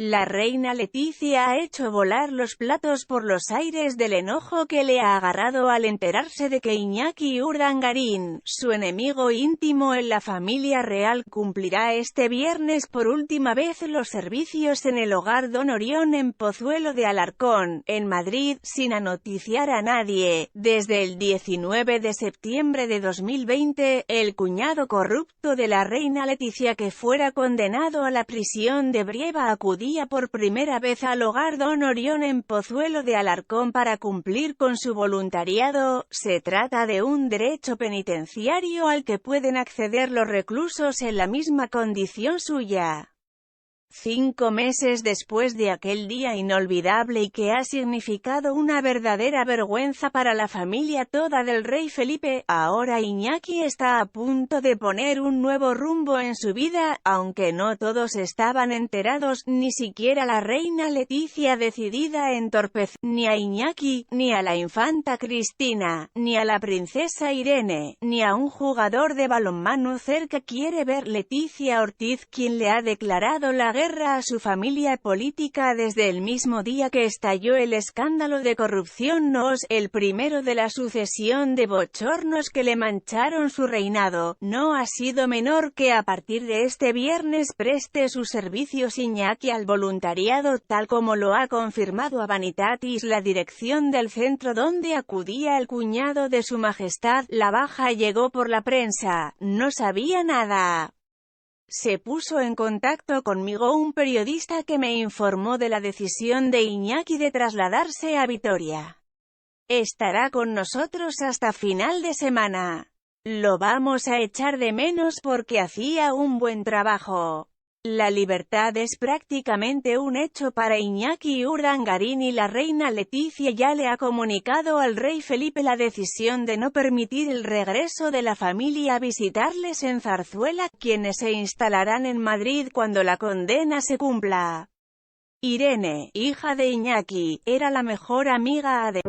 La reina Letizia ha hecho volar los platos por los aires del enojo que le ha agarrado al enterarse de que Iñaki Urdangarín, su enemigo íntimo en la familia real, cumplirá este viernes por última vez los servicios en el Hogar Don Orión en Pozuelo de Alarcón, en Madrid, sin anoticiar a nadie. Desde el 19 de septiembre de 2020, el cuñado corrupto de la reina Letizia, que fuera condenado a la prisión de Brieva, acudía por primera vez al Hogar Don Orión en Pozuelo de Alarcón para cumplir con su voluntariado. Se trata de un derecho penitenciario al que pueden acceder los reclusos en la misma condición suya. 5 meses después de aquel día inolvidable y que ha significado una verdadera vergüenza para la familia toda del rey Felipe, ahora Iñaki está a punto de poner un nuevo rumbo en su vida, aunque no todos estaban enterados, ni siquiera la reina Letizia, decidida a entorpecer ni a Iñaki, ni a la infanta Cristina, ni a la princesa Irene, ni a un jugador de balonmano cerca. Quiere ver Letizia Ortiz, quien le ha declarado la guerra a su familia política desde el mismo día que estalló el escándalo de corrupción NOS, el primero de la sucesión de bochornos que le mancharon su reinado. No ha sido menor que a partir de este viernes preste sus servicios Iñaki al voluntariado, tal como lo ha confirmado a Vanitatis la dirección del centro donde acudía el cuñado de su majestad. La baja llegó por la prensa, no sabía nada. Se puso en contacto conmigo un periodista que me informó de la decisión de Iñaki de trasladarse a Vitoria. Estará con nosotros hasta final de semana. Lo vamos a echar de menos porque hacía un buen trabajo. La libertad es prácticamente un hecho para Iñaki Urdangarín y la reina Letizia ya le ha comunicado al rey Felipe la decisión de no permitir el regreso de la familia a visitarles en Zarzuela, quienes se instalarán en Madrid cuando la condena se cumpla. Irene, hija de Iñaki, era la mejor amiga de